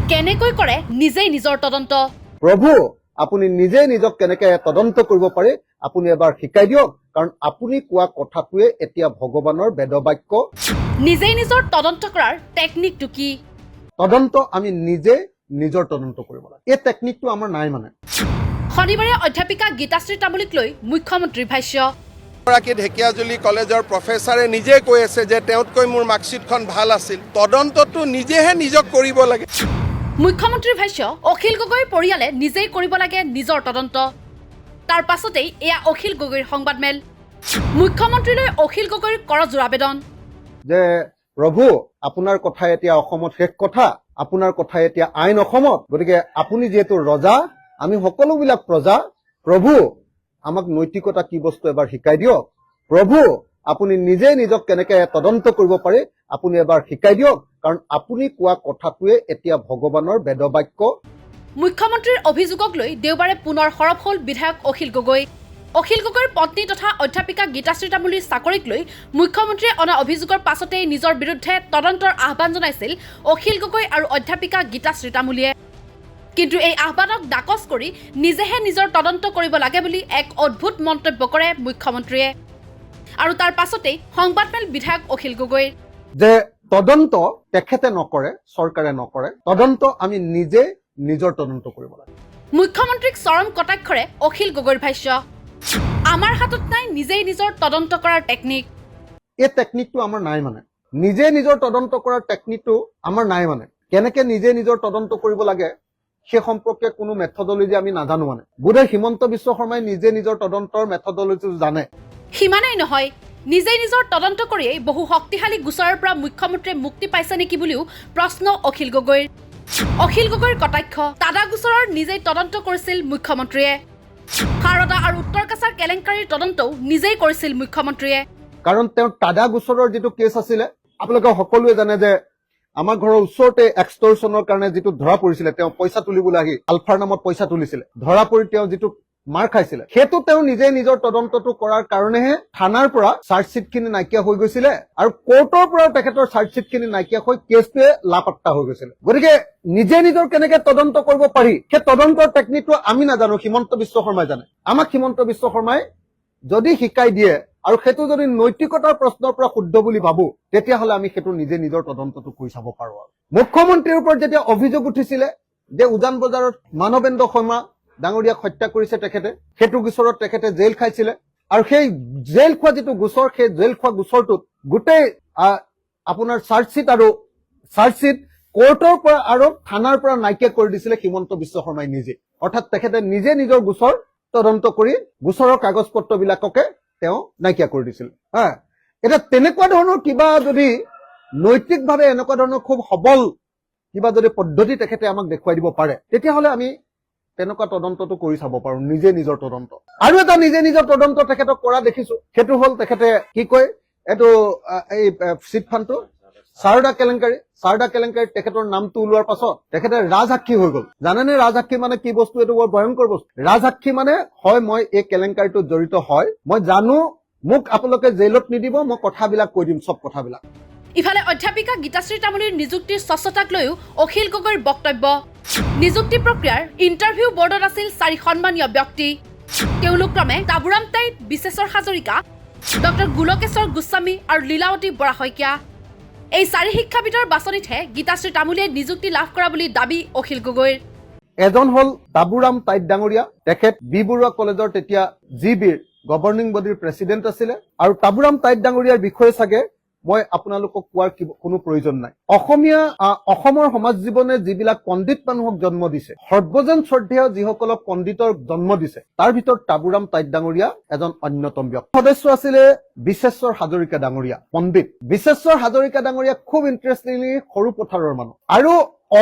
কেনেকৈ কৰে নিজেই নিজৰ তদন্ত প্ৰভু আপুনি নিজে নিজক কেনেকৈ তদন্ত কৰিব পাৰে আপুনি এবাৰ শিকাই দিয়ক কাৰণ আপুনি কোৱা কথাটোৱে এতিয়া ভগৱানৰ বেদবাক্য নিজেই নিজৰ তদন্ত কৰাৰ টেকনিকটো কি তদন্ত আমি নিজে নিজৰ তদন্ত কৰিব লাগে এই টেকনিকটো আমাৰ নাই মানে শনিবাৰে অধ্যাপিকা গীতাশ্ৰী তামুলীক লৈ মুখ্যমন্ত্ৰীৰ ভাষ্য ঢেকিয়াজুলি কলেজৰ প্ৰফেচাৰে নিজে কৈ আছে যে তেওঁতকৈ মোৰ মাৰ্কশ্বিটখন ভাল আছিল তদন্তটো নিজেহে নিজক কৰিব লাগে মুখ্যমন্ত্ৰীৰ ভাষ্য অখিল গগৈৰ পৰিয়ালে নিজেই কৰিব লাগে নিজৰ তদন্ত তাৰ পাছতেই এয়া অখিল গগৈৰ সংবাদমেল মুখ্যমন্ত্ৰীলৈ অখিল গগৈৰ কৰজোৰা আবেদন যে প্ৰভু আপোনাৰ কথা এতিয়া অসমত শেষ কথা আপোনাৰ কথা এতিয়া আইন অসমত গতিকে আপুনি যেহেতু ৰজা আমি সকলোবিলাক প্ৰজা প্ৰভু আমাক নৈতিকতা কি বস্তু এবাৰ শিকাই দিয়ক প্ৰভু আপুনি নিজে নিজক কেনেকৈ তদন্ত কৰিব পাৰে আপুনি এবাৰ শিকাই দিয়ক কাৰণ আপুনি কোৱা কথাটোৱে এতিয়া ভগৱানৰ বেদবাক্য মুখ্যমন্ত্ৰীৰ অভিযোগক লৈ দেওবাৰে পুনৰ সৰব হ'ল বিধায়ক অখিল গগৈ অখিল গগৈৰ পত্নী তথা অধ্যাপিকা গীতাশ্ৰী তামুলীৰ চাকৰিক লৈ মুখ্যমন্ত্ৰীয়ে অনা অভিযোগৰ পাছতেই নিজৰ বিৰুদ্ধে তদন্তৰ আহ্বান জনাইছিল অখিল গগৈ আৰু অধ্যাপিকা গীতাশ্ৰী তামুলীয়ে কিন্তু এই আহ্বানক ডাকচ কৰি নিজেহে নিজৰ তদন্ত কৰিব লাগে বুলি এক অদ্ভুত মন্তব্য কৰে মুখ্যমন্ত্ৰীয়ে আৰু তাৰ পাছতেই সংবাদমেল বিধায়ক অখিল গগৈৰ যে তদন্ত তেখেতে নকৰে চৰকাৰে নকৰে তদন্ত আমি নিজে নিজৰ তদন্ত কৰিব লাগে মুখ্যমন্ত্ৰীক চৰম কটাক্ষৰে অখিল গগৈৰ ভাষ্য আমাৰ হাতত নাই নিজেই নিজৰ তদন্ত কৰাৰ টেকনিক এই টেকনিকটো আমাৰ নাই মানে নিজে নিজৰ তদন্ত কৰাৰ টেকনিকটো আমাৰ নাই মানে কেনেকৈ নিজে নিজৰ তদন্ত কৰিব লাগে সেই সম্পৰ্কে কোনো মেথডলজি আমি নাজানো মানে বোধহয় হিমন্ত বিশ্ব শৰ্মাই নিজে নিজৰ তদন্তৰ মেথডলজি জানে সিমানেই নহয় নিজেই নিজৰ তদন্ত কৰিয়েই বহু শক্তিশালী গোচৰৰ পৰা মুখ্যমন্ত্ৰীয়ে মুক্তি পাইছে নেকি বুলিও প্ৰশ্ন অখিল গগৈৰ অখিল গগৈৰ কটাক্ষ টাডা গোচৰৰ নিজেই তদন্ত কৰিছিল মুখ্যমন্ত্ৰীয়ে সাৰদা আৰু উত্তৰ কাছাৰ কেলেংকাৰীৰ তদন্তও নিজেই কৰিছিল মুখ্যমন্ত্ৰীয়ে কাৰণ তেওঁ টাডা গোচৰৰ যিটো কেছ আছিলে আপোনালোকে সকলোৱে জানে যে আমাৰ ঘৰৰ ওচৰতে এক্সটৰ্চনৰ কাৰণে যিটো ধৰা পৰিছিলে তেওঁ পইচা তুলিবলৈ আহি আলফাৰ নামত পইচা তুলিছিলে ধৰা পৰি তেওঁ যিটো মাৰ খাইছিলে সেইটো তেওঁ নিজে নিজৰ তদন্তটো কৰাৰ কাৰণেহে থানাৰ পৰা চাৰ্জশ্বিটখিনি নাইকিয়া হৈ গৈছিলে আৰু কোৰ্টৰ পৰাও তেখেতৰ চাৰ্জশ্বিটখিনি নাইকিয়া হৈ কেছটোৱে লাপাত্তা হৈ গৈছিলে গতিকে নিজে নিজৰ কেনেকৈ তদন্ত কৰিব পাৰি সেই তদন্তৰ টেকনিকটো আমি নাজানো হিমন্ত বিশ্ব শৰ্মাই জানে আমাক হিমন্ত বিশ্ব শৰ্মাই যদি শিকাই দিয়ে আৰু সেইটো যদি নৈতিকতাৰ প্ৰশ্নৰ পৰা শুদ্ধ বুলি ভাবো তেতিয়াহ'লে আমি সেইটো নিজে নিজৰ তদন্তটো কৰি চাব পাৰো আৰু মুখ্যমন্ত্ৰীৰ ওপৰত যেতিয়া অভিযোগ উঠিছিলে যে উজান বজাৰত মানৱেন্দ্ৰ শৰ্মা ডাঙৰীয়াক হত্যা কৰিছে তেখেতে সেইটো গোচৰত তেখেতে জেল খাইছিলে আৰু সেই জেল খোৱা যিটো গোচৰ সেই জেল খোৱা গোচৰটোত গোটেই আপোনাৰ চাৰ্জশ্বিট কোৰ্টৰ পৰা আৰু থানাৰ পৰা নাইকিয়া কৰি দিছিলে হিমন্ত বিশ্ব শৰ্মাই নিজে অৰ্থাৎ তেখেতে নিজে নিজৰ গোচৰ তদন্ত কৰি গোচৰৰ কাগজ পত্ৰবিলাককে তেওঁ নাইকিয়া কৰি দিছিল এতিয়া তেনেকুৱা ধৰণৰ কিবা যদি নৈতিকভাৱে এনেকুৱা ধৰণৰ খুব সবল কিবা যদি পদ্ধতি তেখেতে আমাক দেখুৱাই দিব পাৰে তেতিয়াহ'লে আমি তেনেকুৱা তদন্তটো কৰি চাব পাৰো নিজে নিজৰ তদন্ত আৰু এটা নিজে নিজৰ তদন্ত তেখেতক কৰা দেখিছো সেইটো হ'ল তেখেতে কি কয় এইটো এই চিট ফাণ্ডটো সাৰদা কেলেংকাৰী তেখেতৰ নামটো ওলোৱাৰ পাছত তেখেতে ৰাজসাক্ষী হৈ গ'ল জানেনে ৰাজসাক্ষী মানে কি বস্তু এইটো বৰ ভয়ংকৰ বস্তু ৰাজসাক্ষী মানে হয় মই এই কেলেংকাৰীটোত জড়িত হয় মই জানো মোক আপোনালোকে জেলত নিদিব মই কথাবিলাক কৈ দিম চব কথাবিলাক ইফালে অধ্যাপিকা গীতাশ্ৰী তামুলীৰ নিযুক্তিৰ স্বচ্ছতাক লৈও অখিল গগৈৰ বক্তব্য নিযুক্তি প্ৰক্ৰিয়াৰ ইণ্টাৰভিউ বৰ্ডত আছিল 4 সন্মানীয় ব্যক্তি তেওঁলোক ক্ৰমে তাবুৰাম তাইত বিশেশ্বৰ হাজৰিকা ডক্টৰ গোলকেশ্বৰ গোস্বামী আৰু লীলাৱতী বৰা শইকীয়া এই 4 শিক্ষাবিদৰ বাছনিতহে গীতাশ্ৰী তামুলীয়ে নিযুক্তি লাভ কৰা বুলি দাবী অখিল গগৈৰ এজন হ'ল তাবুৰাম তাইত ডাঙৰীয়া তেখেত বি বৰুৱা কলেজৰ তেতিয়া জিবিৰ গভৰ্ণিং বডিৰ প্ৰেচিডেণ্ট আছিলে আৰু তাবুৰাম তাইত ডাঙৰীয়াৰ বিষয়ে চাগে মই আপোনালোকক কোৱাৰ কোনো প্ৰয়োজন নাই অসমৰ সমাজ জীৱনে যিবিলাক পণ্ডিত মানুহক জন্ম দিছে সৰ্বজন শ্ৰদ্ধেয় যিসকলক পণ্ডিতৰ জন্ম দিছে তাৰ ভিতৰত তাবুৰাম তাইত ডাঙৰীয়া এজন অন্যতম ব্যক্তি সদস্য আছিলে বিশেশ্বৰ হাজৰিকা ডাঙৰীয়া পণ্ডিত বিশেশ্বৰ হাজৰিকা ডাঙৰীয়া খুব ইণ্টাৰেষ্টিংলি সৰু পথাৰৰ মানুহ আৰু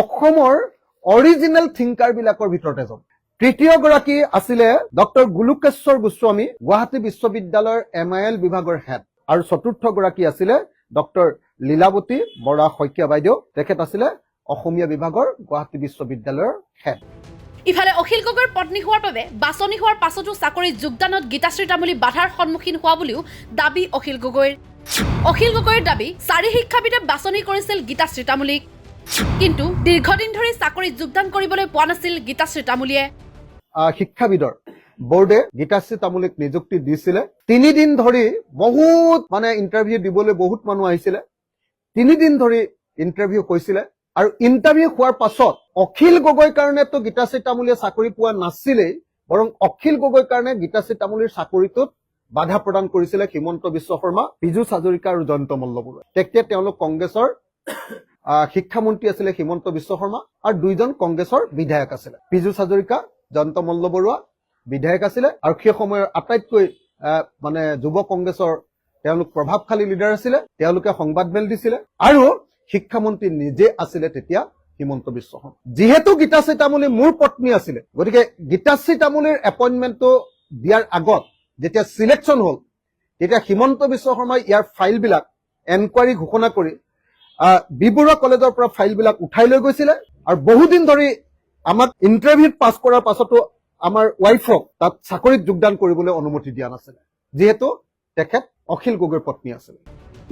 অসমৰ অৰিজিনেল থিংকাৰ বিলাকৰ ভিতৰত এজন তৃতীয় গৰাকী আছিলে ডক্টৰ গোলকেশ্বৰ গোস্বামী গুৱাহাটী বিশ্ববিদ্যালয়ৰ MIL বিভাগৰ হেড আৰু চতুৰ্থ গৰাকী আছিলে ডক্টৰ লীলাৱতী বৰা শইকীয়া বাইদেউ তেখেত আছিলে অসমীয়া বিভাগৰ গুৱাহাটী বিশ্ববিদ্যালয়ৰ হেড ইফালে অখিল গগৈৰ পত্নী হোৱাৰ বাবে বাছনি হোৱাৰ পাছতো চাকৰিত যোগদানত গীতাশ্ৰী তামুলী বাধাৰ সন্মুখীন হোৱা বুলিও দাবী অখিল গগৈৰ দাবী 4 শিক্ষাবিদে বাছনি কৰিছিল গীতাশ্ৰী তামুলীক কিন্তু দীৰ্ঘদিন ধৰি চাকৰিত যোগদান কৰিবলৈ পোৱা নাছিল গীতাশ্ৰী তামুলীয়ে। শিক্ষাবিদৰ বোৰ্ডে গীতাশ্ৰী তামুলীক নিযুক্তি দিছিলে। 3 দিন ধৰি বহুত ইণ্টাৰভিউ দিবলৈ বহুত মানুহ আহিছিলে। 3 দিন ধৰি ইণ্টাৰভিউ কৈছিলে আৰু ইণ্টাৰভিউ হোৱাৰ পাছত অখিল গগৈৰ কাৰণেতো গীতাশ্ৰী তামুলীয়ে চাকৰি পোৱা নাছিলেই, বৰং অখিল গগৈৰ কাৰণে গীতাশ্ৰী তামুলীৰ চাকৰিটোত বাধা প্ৰদান কৰিছিলে হিমন্ত বিশ্ব শৰ্মা, পীযুষ হাজৰিকা আৰু জয়ন্ত মল্লবৰুৱাই। তেতিয়া তেওঁলোক কংগ্ৰেছৰ শিক্ষামন্ত্ৰী আছিলে হিমন্ত বিশ্ব শৰ্মা আৰু 2জন কংগ্ৰেছৰ বিধায়ক আছিলে। পীযুষ হাজৰিকা, জয়ন্ত মল্লবৰুৱা বিধায়ক আছিলে আৰু সেই সময়ৰ আটাইতকৈ যুৱ কংগ্ৰেছৰ তেওঁলোক প্ৰভাৱশালী লিডাৰ আছিলে। তেওঁলোকে সংবাদমেল দিছিলে আৰু শিক্ষামন্ত্ৰী নিজে আছিলে তেতিয়া হিমন্ত বিশ্ব শৰ্মা। যিহেতু গীতাশ্ৰী তামুলী মোৰ পত্নী আছিলে, গতিকে গীতাশ্ৰী তামুলীৰ এপইণ্টমেণ্টটো দিয়াৰ আগত যেতিয়া চিলেকশ্যন হ'ল, তেতিয়া হিমন্ত বিশ্ব শৰ্মাই ইয়াৰ ফাইলবিলাক এনকুৱাৰী ঘোষণা কৰি বি বৰুৱা কলেজৰ পৰা ফাইলবিলাক উঠাই লৈ গৈছিলে আৰু বহুদিন ধৰি আমাক ইণ্টাৰভিউত পাছ কৰাৰ পাছতো আমাৰ ৱাইফক তাত চাকৰিত যোগদান কৰিবলৈ অনুমতি দিয়া নাছিলে, যিহেতু তেখেত অখিল গগৈৰ পত্নী আছিলে।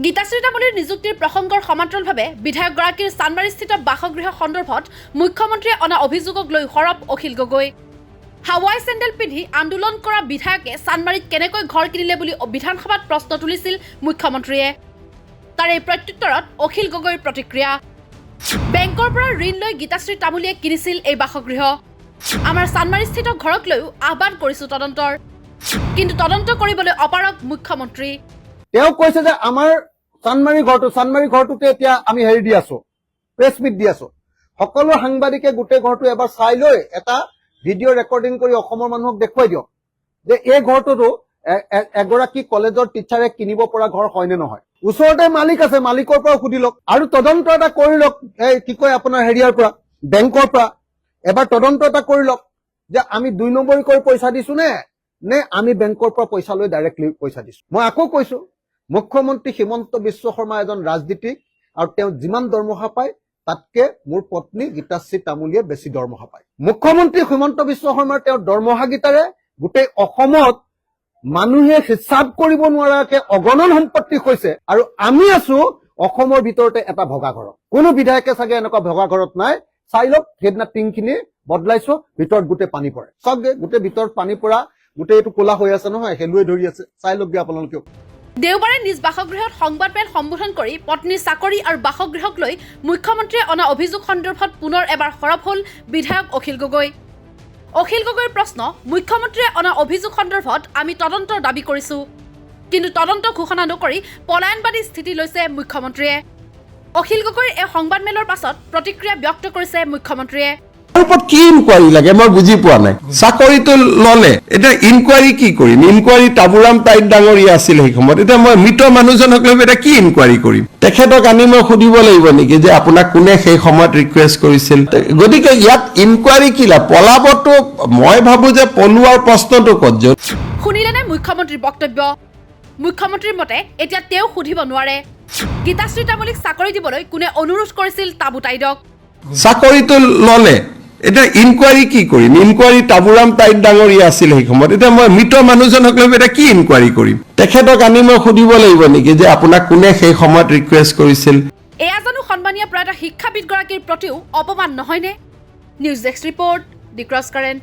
গীতাশ্ৰী তামুলীৰ নিযুক্তিৰ প্ৰসংগৰ সমান্তৰালভাৱে বিধায়কগৰাকীৰ চানমাৰীস্থিত বাসগৃহ সন্দৰ্ভত মুখ্যমন্ত্ৰীয়ে অনা অভিযোগক লৈ সৰব অখিল গগৈ। হাৱাই চেণ্ডেল পিন্ধি আন্দোলন কৰা বিধায়কে চানমাৰীত কেনেকৈ ঘৰ কিনিলে বুলি বিধানসভাত প্ৰশ্ন তুলিছিল মুখ্যমন্ত্ৰীয়ে। তাৰ এই প্ৰত্যুত্তৰত অখিল গগৈৰ প্ৰতিক্ৰিয়া। বেংকৰ পৰা ঋণ লৈ গীতাশ্ৰী তামুলীয়ে কিনিছিল এই বাসগৃহ। আমাৰ চানমাৰীস্থিত ঘৰক লৈও আহ্বান কৰিছো তদন্তৰ, কিন্তু তদন্ত কৰিবলৈ অপাৰগ মুখ্যমন্ত্ৰী। তেওঁ কৈছে যে আমাৰ চানমাৰী ঘৰটোতে এতিয়া আমি দি আছো, প্ৰেছ মিট দি আছো। সকলো সাংবাদিকে গোটেই ঘৰটো এবাৰ চাই লৈ এটা ভিডিঅ' ৰেকৰ্ডিং কৰি অসমৰ মানুহক দেখুৱাই দিয়ক যে এই ঘৰটোতো এগৰাকী কলেজৰ টিচাৰে কিনিব পৰা ঘৰ হয় নে নহয়। ওচৰতে মালিক আছে, মালিকৰ পৰা সুধি লওক আৰু তদন্ত এটা কৰি লওক। আপোনাৰ পৰা বেংকৰ পৰা এবাৰ তদন্ত এটা কৰি লওক যে আমি 2 নম্বৰীকৈ পইচা দিছো নে আমি বেংকৰ পৰা পইচা লৈ ডাইৰেক্টলি পইচা দিছো। মই আকৌ কৈছো, মুখ্যমন্ত্ৰী হিমন্ত বিশ্ব শৰ্মা এজন ৰাজনীতিক আৰু তেওঁ যিমান দৰমহা পায় তাতকে মোৰ পত্নী গীতাশ্ৰী তামুলীয়ে বেছি দৰমহা পায়। মুখ্যমন্ত্ৰী হিমন্ত বিশ্ব শৰ্মাৰ তেওঁৰ দৰমহাকেইটাৰে গোটেই অসমত মানুহে হিচাপ কৰিব নোৱাৰাকে অগণন সম্পত্তি হৈছে আৰু আমি আছো অসমৰ ভিতৰতে এটা ভগা ঘৰত। কোনো বিধায়কে চাগে এনেকুৱা ভগা ঘৰত নাই। চাই লওক, সেইদিনা টিংখিনি বদলাইছো, ভিতৰত গোটেই পানী পৰে। চাওকগে, গোটেই ভিতৰত পানী পৰা গোটেই এইটো কোলা হৈ আছে নহয়, শেলুৱে ধৰি আছে। চাই লওকগে আপোনালোকেও। দেওবাৰে নিজ বাসগৃহত সংবাদমেল সম্বোধন কৰি পত্নীৰ চাকৰি আৰু বাসগৃহক লৈ মুখ্যমন্ত্ৰীয়ে অনা অভিযোগ সন্দৰ্ভত পুনৰ এবাৰ সৰব হ'ল বিধায়ক অখিল গগৈ। অখিল গগৈৰ প্ৰশ্ন, মুখ্যমন্ত্ৰীয়ে অনা অভিযোগ সন্দৰ্ভত আমি তদন্তৰ দাবী কৰিছো, কিন্তু তদন্ত ঘোষণা নকৰি পলায়নবাদী স্থিতি লৈছে মুখ্যমন্ত্ৰীয়ে। অখিল গগৈৰ এই সংবাদমেলৰ পাছত প্ৰতিক্ৰিয়া ব্যক্ত কৰিছে মুখ্যমন্ত্ৰীয়ে। কি ইনকুৱাৰী লাগে মই বুজি পোৱা নাই। চাকৰিটো ললে এতিয়া ইনকুৱাৰী কি কৰিম? ইনকুৱাৰী তাবুৰাম টাইট ডাঙৰীয়া আছিল সেই সময়ত। এতিয়া মই মৃত মানুহজনক লৈ এতিয়া কি ইনকুৱাৰী কৰিম? তেখেতক আনি মই সুধিব লাগিব নেকি যে আপোনাক কোনে সেই সময়ত ৰিকুৱেষ্ট কৰিছিল? গতিকে ইয়াত ইনকুৱাৰী কি লাভ? পলাবতো মই ভাবো যে পলোৱাৰ প্ৰশ্নটো ক'ত? শুনিলেনে মুখ্যমন্ত্ৰীৰ বক্তব্য? মুখ্যমন্ত্ৰীৰ মতে এতিয়া তেওঁ সুধিব নোৱাৰে গীতাশ্ৰী তামুলীক চাকৰি দিবলৈ কোনে অনুৰোধ কৰিছিল তাবুতাইদক। চাকৰিটো ললে এতিয়া ইনকুৱাৰী কি কৰিম? ইনকুৱাৰী তাবুৰাম টাইট ডাঙৰীয়া আছিল সেই সময়ত। এতিয়া মই মৃত মানুহজনক লৈ এতিয়া কি ইনকুৱাৰী কৰিম? তেখেতক আনি মই সুধিব লাগিব নেকি যে আপোনাক কোনে সেই সময়ত ৰিকুৱেষ্ট কৰিছিল? এয়া জানো সন্মানীয় প্ৰয়াত শিক্ষাবিদগৰাকীৰ প্ৰতিও অপমান নহয়নে? নিউজ ডেস্ক ৰিপৰ্ট, দি ক্ৰছ কাৰেণ্ট।